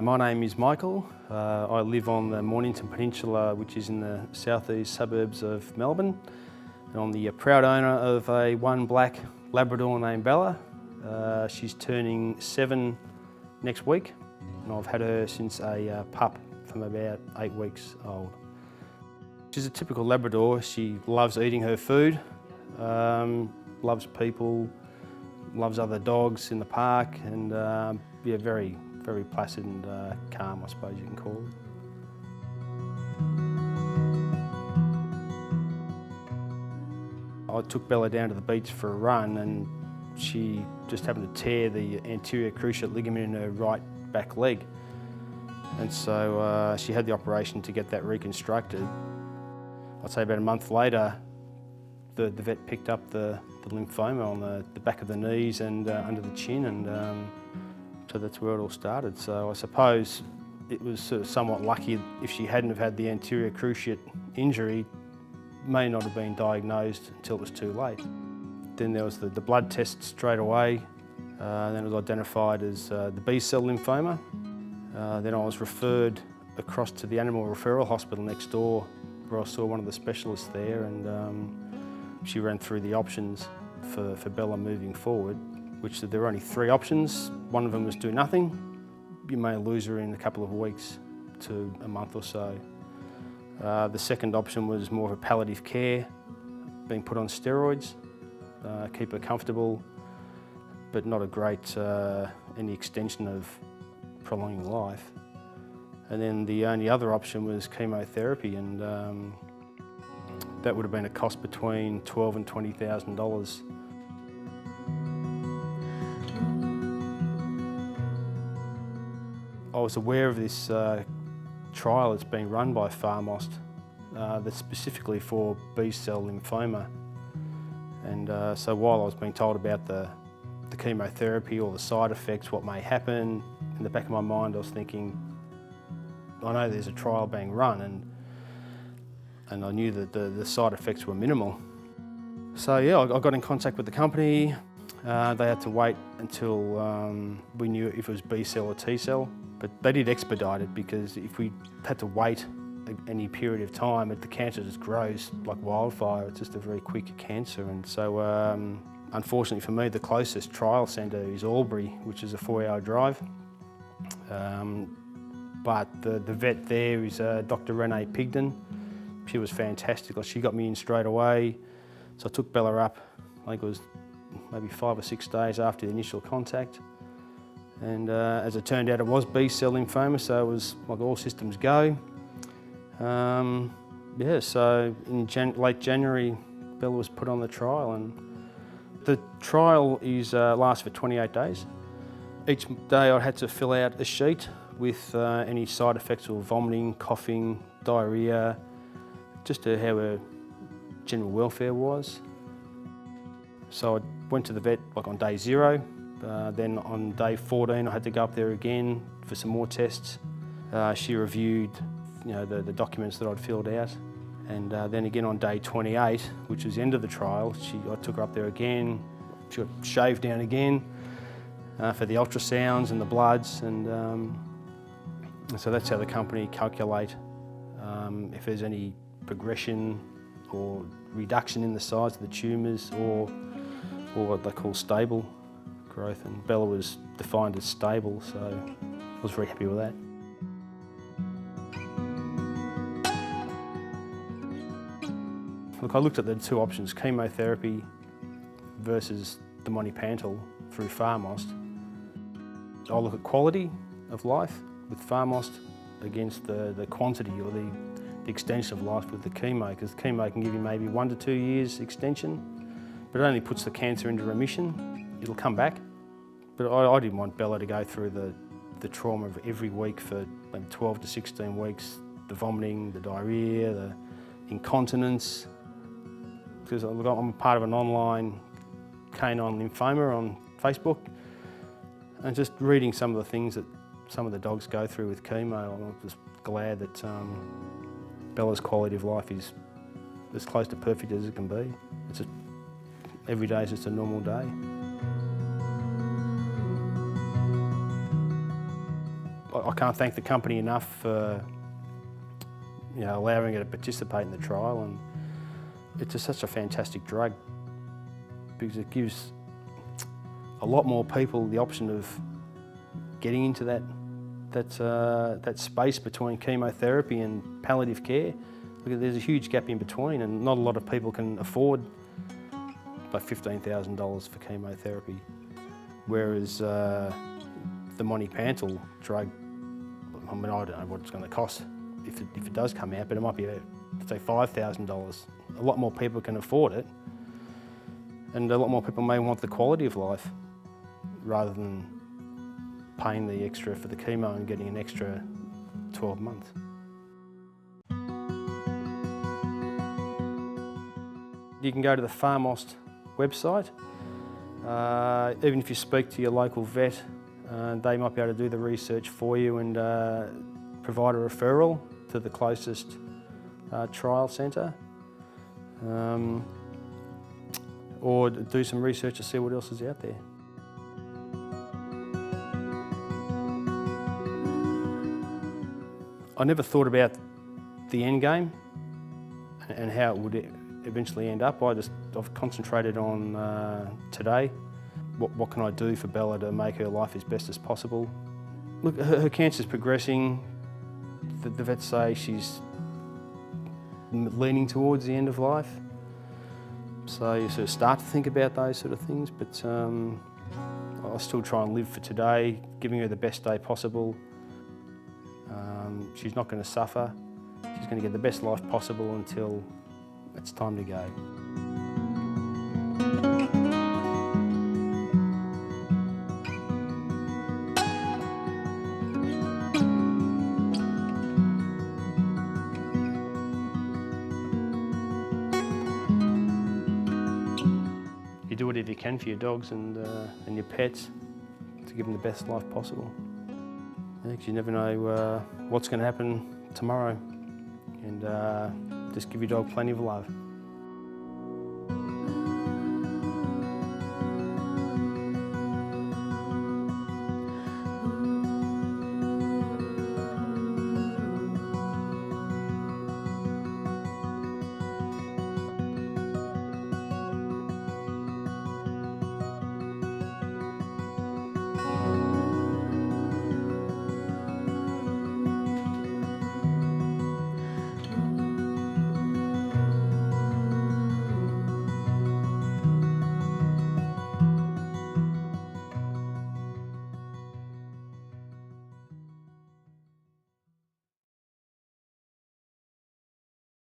My name is Michael. I live on the Mornington Peninsula, which is in the southeast suburbs of Melbourne. And I'm the proud owner of a one black Labrador named Bella. She's turning 7 next week, and I've had her since a pup from about 8 weeks old. She's a typical Labrador. She loves eating her food, loves people, loves other dogs in the park, and yeah, very placid and calm, I suppose you can call it. I took Bella down to the beach for a run, and she just happened to tear the anterior cruciate ligament in her right back leg. And so she had the operation to get that reconstructed. I'd say about a month later, the vet picked up the lymphoma on the back of the knees and under the chin, and so that's where it all started. So I suppose it was sort of somewhat lucky. If she hadn't have had the anterior cruciate injury, may not have been diagnosed until it was too late. Then there was the blood test straight away. Then it was identified as the B Cell Lymphoma. Then I was referred across to the animal referral hospital next door, where I saw one of the specialists there, and she ran through the options for Bella moving forward, which there were only 3 options. One of them was do nothing. You may lose her in a couple of weeks to a month or so. The second option was more of a palliative care, being put on steroids, keep her comfortable, but not a great any extension of prolonging life. And then the only other option was chemotherapy, and that would have been a cost between $12,000 and $20,000. I was aware of this trial that's being run by PharmAust that's specifically for B Cell Lymphoma. And so while I was being told about the chemotherapy or the side effects, what may happen, in the back of my mind I was thinking, I know there's a trial being run, and I knew that the side effects were minimal. So yeah, I got in contact with the company. They had to wait until we knew if it was B cell or T cell, but they did expedite it, because if we had to wait any period of time, the cancer just grows like wildfire. It's just a very quick cancer. And so unfortunately for me, the closest trial centre is Albury, which is a 4-hour drive. But the vet there is Dr. Renee Pigden. She was fantastic. She got me in straight away. So I took Bella up, I think it was maybe 5 or 6 days after the initial contact. And as it turned out, it was B cell lymphoma, so it was like all systems go. Yeah, so in late January, Bella was put on the trial, and the trial lasts for 28 days. Each day I had to fill out a sheet with any side effects or vomiting, coughing, diarrhoea, just how her general welfare was. So I went to the vet like on day 0. Then on day 14 I had to go up there again for some more tests. She reviewed the documents that I'd filled out, and then again on day 28, which was the end of the trial, I took her up there again. She got shaved down again for the ultrasounds and the bloods, and so that's how the company calculate if there's any progression or reduction in the size of the tumours, or what they call stable growth, and Bella was defined as stable, so I was very happy with that. Look, I looked at the 2 options, chemotherapy versus the Monepantel through PharmAust. I look at quality of life with PharmAust against the quantity or the extension of life with the chemo, because chemo can give you maybe 1 to 2 years extension, but it only puts the cancer into remission. It'll come back. But I didn't want Bella to go through the trauma of every week for maybe 12 to 16 weeks, the vomiting, the diarrhoea, the incontinence. Because I'm part of an online canine lymphoma on Facebook, and just reading some of the things that some of the dogs go through with chemo, I'm just glad that Bella's quality of life is as close to perfect as it can be. Every day is just a normal day. I can't thank the company enough for allowing her to participate in the trial, and it's just such a fantastic drug because it gives a lot more people the option of getting into that space between chemotherapy and palliative care. Look, there's a huge gap in between, and not a lot of people can afford like $15,000 for chemotherapy, whereas the Monepantel drug, I mean, I don't know what it's going to cost if it does come out, but it might be, say, $5,000. A lot more people can afford it, and a lot more people may want the quality of life rather than paying the extra for the chemo and getting an extra 12 months. You can go to the PharmAust website. Even if you speak to your local vet, they might be able to do the research for you and provide a referral to the closest trial centre, or do some research to see what else is out there. I never thought about the end game and how it would eventually end up. I've concentrated on today. What can I do for Bella to make her life as best as possible? Look, her cancer's progressing. The vets say she's leaning towards the end of life. So you sort of start to think about those sort of things, but I still try and live for today, giving her the best day possible. She's not going to suffer. She's going to get the best life possible until it's time to go. You do whatever you can for your dogs and your pets to give them the best life possible. Because you never know what's going to happen tomorrow, and just give your dog plenty of love.